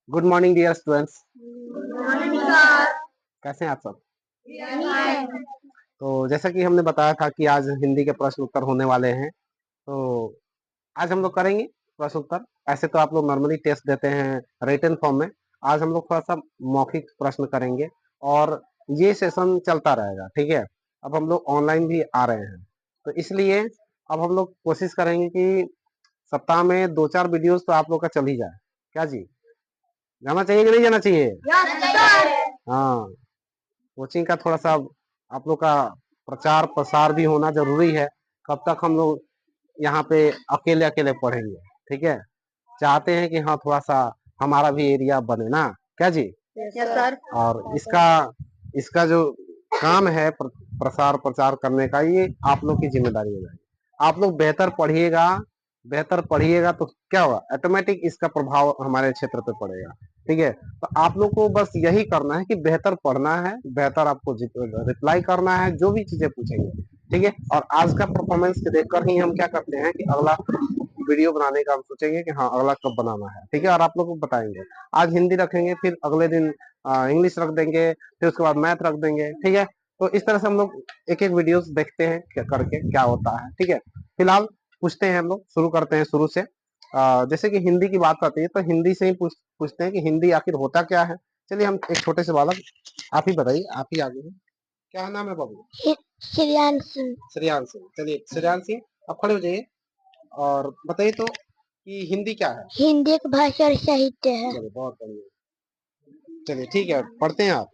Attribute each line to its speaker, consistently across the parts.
Speaker 1: Good morning dear students.
Speaker 2: Morning sir.
Speaker 1: कैसे हैं आप सब? तो जैसा कि हमने बताया था कि आज हिंदी के प्रश्न उत्तर होने वाले हैं, तो आज हम लोग करेंगे प्रश्न उत्तर। ऐसे तो आप लोग नॉर्मली टेस्ट देते हैं रिटन फॉर्म में, आज हम लोग थोड़ा सा मौखिक प्रश्न करेंगे और ये सेशन चलता रहेगा, ठीक है। अब हम लोग ऑनलाइन भी आ रहे हैं, तो इसलिए अब हम लोग कोशिश करेंगे कि सप्ताह में 2-4 वीडियोस तो आप लोग का चल ही जाए। क्या जी, जाना चाहिए कि नहीं जाना चाहिए? हाँ, कोचिंग का थोड़ा सा आप लोग का प्रचार प्रसार भी होना जरूरी है। कब तक हम लोग यहाँ पे अकेले अकेले पढ़ेंगे, ठीक है। चाहते हैं कि हाँ थोड़ा सा हमारा भी एरिया बने ना, क्या जी?
Speaker 2: Yes sir.
Speaker 1: और इसका इसका जो काम है प्रसार प्रचार करने का, ये आप लोग की जिम्मेदारी हो जाएगी। आप लोग बेहतर पढ़िएगा तो क्या होगा, ऑटोमेटिक इसका प्रभाव हमारे क्षेत्र पे पड़ेगा, ठीक है। तो आप लोग को बस यही करना है कि बेहतर पढ़ना है, बेहतर आपको रिप्लाई करना है जो भी चीजें पूछेंगे, ठीक है। और आज का परफॉर्मेंस देखकर ही हम क्या करते हैं कि अगला वीडियो बनाने का हम सोचेंगे कि हाँ अगला कब बनाना है, ठीक है। और आप लोग को बताएंगे, आज हिंदी रखेंगे, फिर अगले दिन इंग्लिश रख देंगे, फिर उसके बाद मैथ रख देंगे, ठीक है। तो इस तरह से हम लोग एक एक वीडियोस देखते हैं क्या करके क्या होता है, ठीक है। फिलहाल पूछते हैं, हम लोग शुरू करते हैं शुरू से। जैसे कि हिंदी की बात आती है तो हिंदी से ही पूछते हैं कि हिंदी आखिर होता क्या है। चलिए हम एक छोटे से बालक, आप ही बताइए, आप ही आगे हैं, क्या नाम है बाबू?
Speaker 2: श्रेयांश सिंह।
Speaker 1: श्रेयांश सिंह। चलिए श्रेयांश सिंह, आप खड़े हो जाइए और बताइए तो कि हिंदी क्या है?
Speaker 2: हिंदी एक भाषा और साहित्य है।
Speaker 1: चलिए बहुत बढ़िया, चलिए ठीक है, पढ़ते हैं आप।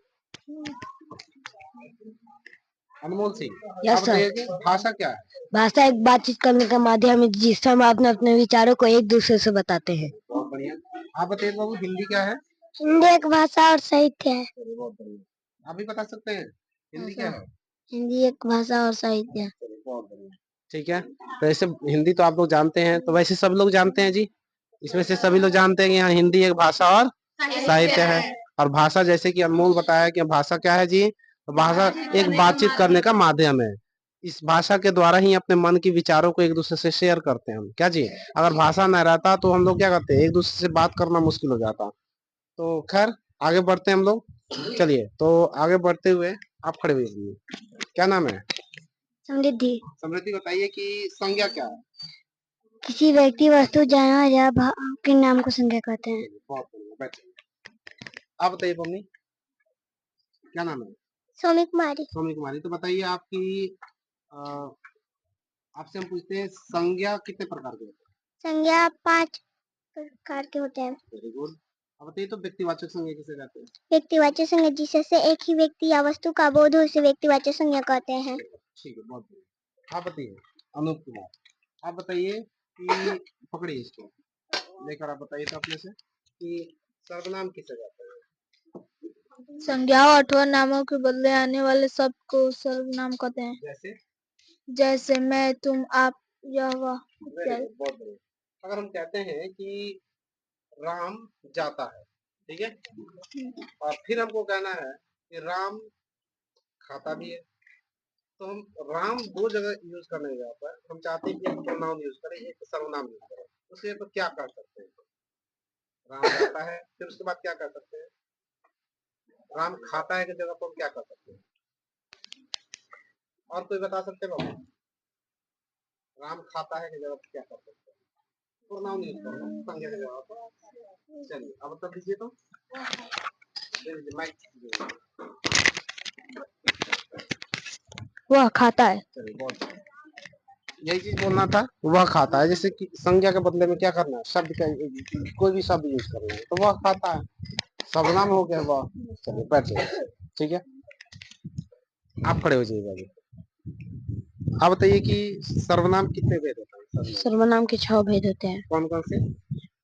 Speaker 1: अनमोल सिंह,
Speaker 2: यस
Speaker 1: आप
Speaker 2: सर।
Speaker 1: बताइए कि भाषा क्या है?
Speaker 2: भाषा एक बातचीत करने का माध्यम है जिससे हम अपने अपने विचारों को एक दूसरे से बताते हैं।
Speaker 1: बहुत बढ़िया। आप बताइए बाबू, हिंदी क्या है?
Speaker 2: हिंदी एक भाषा और साहित्य है।
Speaker 1: चलिए बहुत बढ़िया, आप भी बता सकते हैं हिंदी क्या है?
Speaker 2: हिंदी एक भाषा और साहित्य है।
Speaker 1: चलिए बहुत बढ़िया, ठीक है। तो ऐसे हिंदी तो आप लोग जानते हैं, तो वैसे सब लोग जानते हैं जी, इसमें से सभी लोग जानते हैं कि हाँ हिंदी एक भाषा और साहित्य है। और भाषा जैसे कि अनमोल बताया कि भाषा क्या है जी, तो भाषा एक बातचीत करने का माध्यम है। इस भाषा के द्वारा ही अपने मन के विचारों को एक दूसरे से शेयर करते हैं हम, क्या जी। अगर भाषा न रहता तो हम लोग क्या करते, एक दूसरे से बात करना मुश्किल हो जाता। तो खैर आगे बढ़ते हैं हम लोग। चलिए तो आगे बढ़ते हुए आप खड़े हुए, क्या नाम है?
Speaker 2: समृद्धि।
Speaker 1: समृद्धि, बताइए कि संज्ञा क्या है?
Speaker 2: किसी व्यक्ति वस्तु जानवर या भाव के नाम को संज्ञा कहते हैं।
Speaker 1: बहुत बढ़िया, बैठिए। आप बताइए मम्मी, क्या नाम है?
Speaker 2: सोमी कुमारी।
Speaker 1: सोमी कुमारी, तो बताइए आपकी आपसे हम पूछते हैं संज्ञा कितने प्रकार के होते
Speaker 2: संज्ञा 5 प्रकार के होते हैं।
Speaker 1: हैं? Very good. अब बताइए तो व्यक्तिवाचक संज्ञा किसे कहते हैं?
Speaker 2: व्यक्तिवाचक संज्ञा जिससे एक ही व्यक्ति या वस्तु का बोध हो उसे व्यक्तिवाचक संज्ञा कहते हैं।
Speaker 1: ठीक है, बहुत बढ़िया। आप बताइए अनूप कुमार, आप बताइए कि पकड़िए इसको लेकर, आप बताइए तो अपने से कि सर्वनाम किसे कहते हैं?
Speaker 2: संज्ञाओं अथवा नामों के बदले आने वाले शब्द को सर्वनाम कहते हैं।
Speaker 1: जैसे
Speaker 2: जैसे मैं, तुम, आप, यह, वह
Speaker 1: वेरी
Speaker 2: इत्यादि।
Speaker 1: गुड, बहुत बढ़िया। अगर हम कहते हैं कि राम जाता है, ठीक है, और फिर हमको कहना है कि राम खाता भी है, तो हम राम दो जगह यूज करने लगा पर हम चाहते हैं कि एक प्रोनाउन यूज करें, एक सर्वनाम यूज करें। उसके तो क्या कर सकते हैं? राम जाता है, फिर उसके बाद क्या कर सकते हैं? राम खाता है की जगह पर हम क्या कर सकते हैं? और कोई बता सकते हैं बाबू? राम खाता है की जगह पर क्या कर सकते हैं? प्रोनाउन यूज करना संज्ञा की जगह पर। चलिए अब तब दीजिए तो माइक।
Speaker 2: वह खाता है।
Speaker 1: चलिए बहुत बढ़िया। यही चीज बोलना था, वह खाता है। जैसे कि संज्ञा के बदले में क्या करना है, शब्द का कोई भी शब्द यूज करना है, तो वह खाता है, सर्वनाम हो गया वह। चलिए बैठ जाइए, ठीक है। आप खड़े हो जाइएगा अभी। आप बताइए कि सर्वनाम कितने भेद होते हैं?
Speaker 2: सर्वनाम के 6 भेद होते हैं।
Speaker 1: कौन कौन से?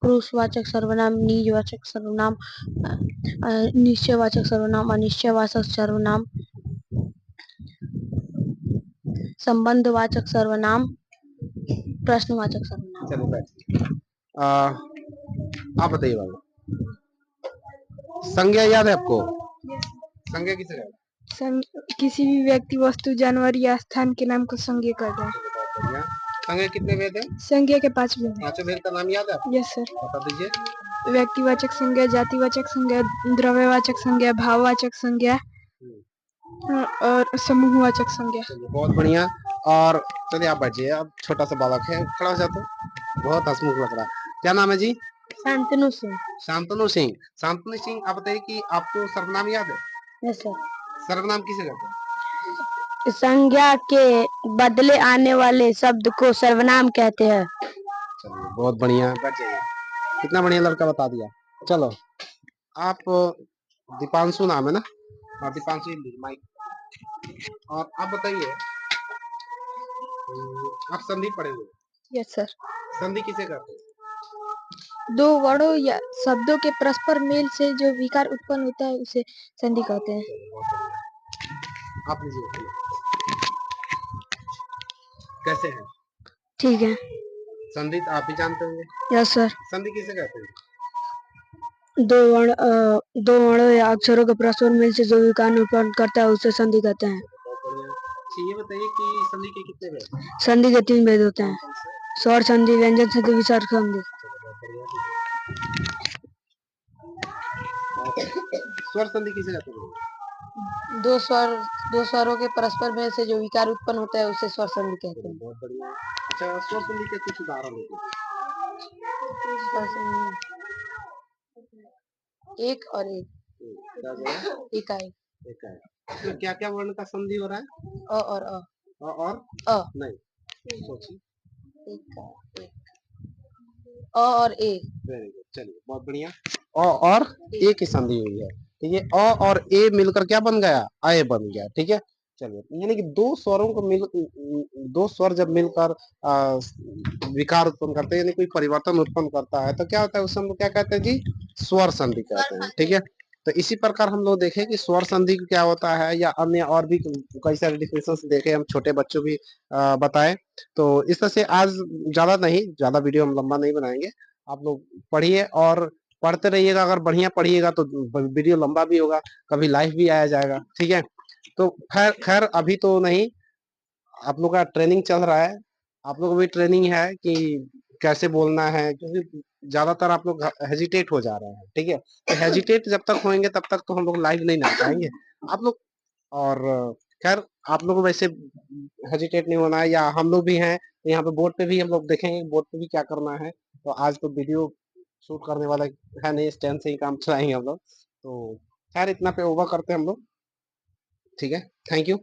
Speaker 2: पुरुषवाचक सर्वनाम, निजवाचक सर्वनाम, निश्चयवाचक सर्वनाम, अनिश्चयवाचक सर्वनाम, संबंधवाचक सर्वनाम, प्रश्नवाचक सर्वनाम।
Speaker 1: चलिए बैठ। आप बताइए बाबू, संज्ञा याद है आपको? संज्ञा किसे कहते हैं?
Speaker 2: किसी भी व्यक्ति, वस्तु, जानवर या स्थान के नाम को संज्ञा कहते हैं।
Speaker 1: बहुत बढ़िया। संज्ञा कितने भेद है?
Speaker 2: संज्ञा के 5 भेद हैं।
Speaker 1: पांचों भेद का नाम याद है आपको?
Speaker 2: Yes sir.
Speaker 1: बता दीजिए।
Speaker 2: व्यक्तिवाचक संज्ञा, जातिवाचक संज्ञा, द्रव्यवाचक संज्ञा, भाववाचक संज्ञा और समूहवाचक संज्ञा।
Speaker 1: चलिए बहुत बढ़िया। और चलिए आप बैठिए, अब छोटा सा बालक है, खड़ा हो जाते, बहुत हंसमुख लग रहा है। क्या नाम है जी?
Speaker 2: शांतनु सिंह।
Speaker 1: शांतनु सिंह। शांतनु सिंह, आप बताइए कि आपको सर्वनाम याद है?
Speaker 2: Yes sir.
Speaker 1: सर्वनाम किसे कहते हैं?
Speaker 2: संज्ञा के बदले आने वाले शब्द को सर्वनाम कहते हैं।
Speaker 1: चलिए बहुत बढ़िया, बैठ जाइए। कितना बढ़िया लड़का बता दिया। चलो आप, दीपांशु नाम है ना? हाँ दीपांशु, माइक। और आप बताइए, आप संधि पढ़े हुए?
Speaker 2: Yes sir.
Speaker 1: संधि किसे कहते हैं?
Speaker 2: दो वर्णों या शब्दों के परस्पर मेल से जो विकार उत्पन्न होता है उसे संधि कहते हैं।
Speaker 1: चलिए, बहुत बढ़िया। आप लीजिए, कैसे हैं?
Speaker 2: ठीक है।
Speaker 1: संधि तो आप भी जानते होंगे।
Speaker 2: Yes sir.
Speaker 1: संधि किसे कहते हैं?
Speaker 2: दो वर्णों या अक्षरों के परस्पर मेल से जो विकार उत्पन्न करता है उसे संधि कहते हैं।
Speaker 1: बहुत बढ़िया। अच्छा ये बताइए कि संधि के कितने भेद हैं?
Speaker 2: संधि के 3 भेद होते हैं।
Speaker 1: कौन से?
Speaker 2: स्वर संधि, व्यंजन संधि, विसर्ग संधि।
Speaker 1: चलो बहुत बढ़िया। स्वर संधि किसे कहते हैं?
Speaker 2: दो स्वरों के परस्पर मेल से जो विकार उत्पन्न होता है उसे स्वर संधि कहते
Speaker 1: चलिए
Speaker 2: हैं।
Speaker 1: बहुत बढ़िया। अच्छा स्वर संधि के कुछ उदाहरण देते हैं।
Speaker 2: स्वर संधि एक और एक,
Speaker 1: क्या बोला?
Speaker 2: इकाई,
Speaker 1: एक है। तो क्या क्या वर्ण का संधि हो रहा है?
Speaker 2: अ और अ,
Speaker 1: और
Speaker 2: अ,
Speaker 1: नहीं, सोचिए।
Speaker 2: एक का एक, अ और ए।
Speaker 1: वेरी गुड, चलिए बहुत बढ़िया। अ और ए की संधि हुई है, ठीक है। अ और ए मिलकर क्या बन गया? आय बन गया, ठीक है। चलिए यानी कि दो स्वरों को मिल, दो स्वर जब मिलकर विकार उत्पन्न करते हैं, यानी कोई परिवर्तन उत्पन्न करता है, तो क्या होता है? उस हम लोग क्या कहते हैं जी? स्वर संधि कहते हैं, ठीक है। तो इसी प्रकार हम लोग देखें कि स्वर संधि क्या होता है, या अन्य और भी कई सारे डिफिनेशन देखे, हम छोटे बच्चों भी बताएं। तो इस तरह से आज ज्यादा नहीं, ज्यादा वीडियो हम लंबा नहीं बनाएंगे। आप लोग पढ़िए और पढ़ते रहिएगा। अगर बढ़िया पढ़िएगा तो वीडियो लंबा भी होगा, कभी लाइव भी आया जाएगा, ठीक है। तो खैर खैर अभी तो नहीं, आप लोग का ट्रेनिंग चल रहा है। आप लोग को भी ट्रेनिंग है कि कैसे बोलना है, क्योंकि ज्यादातर आप लोग हेजिटेट हो जा रहे हैं, ठीक है। तो हेजिटेट जब तक होंगे तब तक तो हम लोग लाइव नहीं ना पाएंगे आप लोग। और खैर आप लोग को वैसे हेजिटेट नहीं होना है, या हम लोग भी हैं तो यहाँ पे बोर्ड पे भी हम लोग देखेंगे, बोर्ड पे भी क्या करना है। तो आज तो वीडियो शूट करने वाला है नहीं, स्टैंड से ही काम चलाएंगे हम लोग। तो खैर इतना पे ओवर करते हैं हम लोग, ठीक है। Thank you.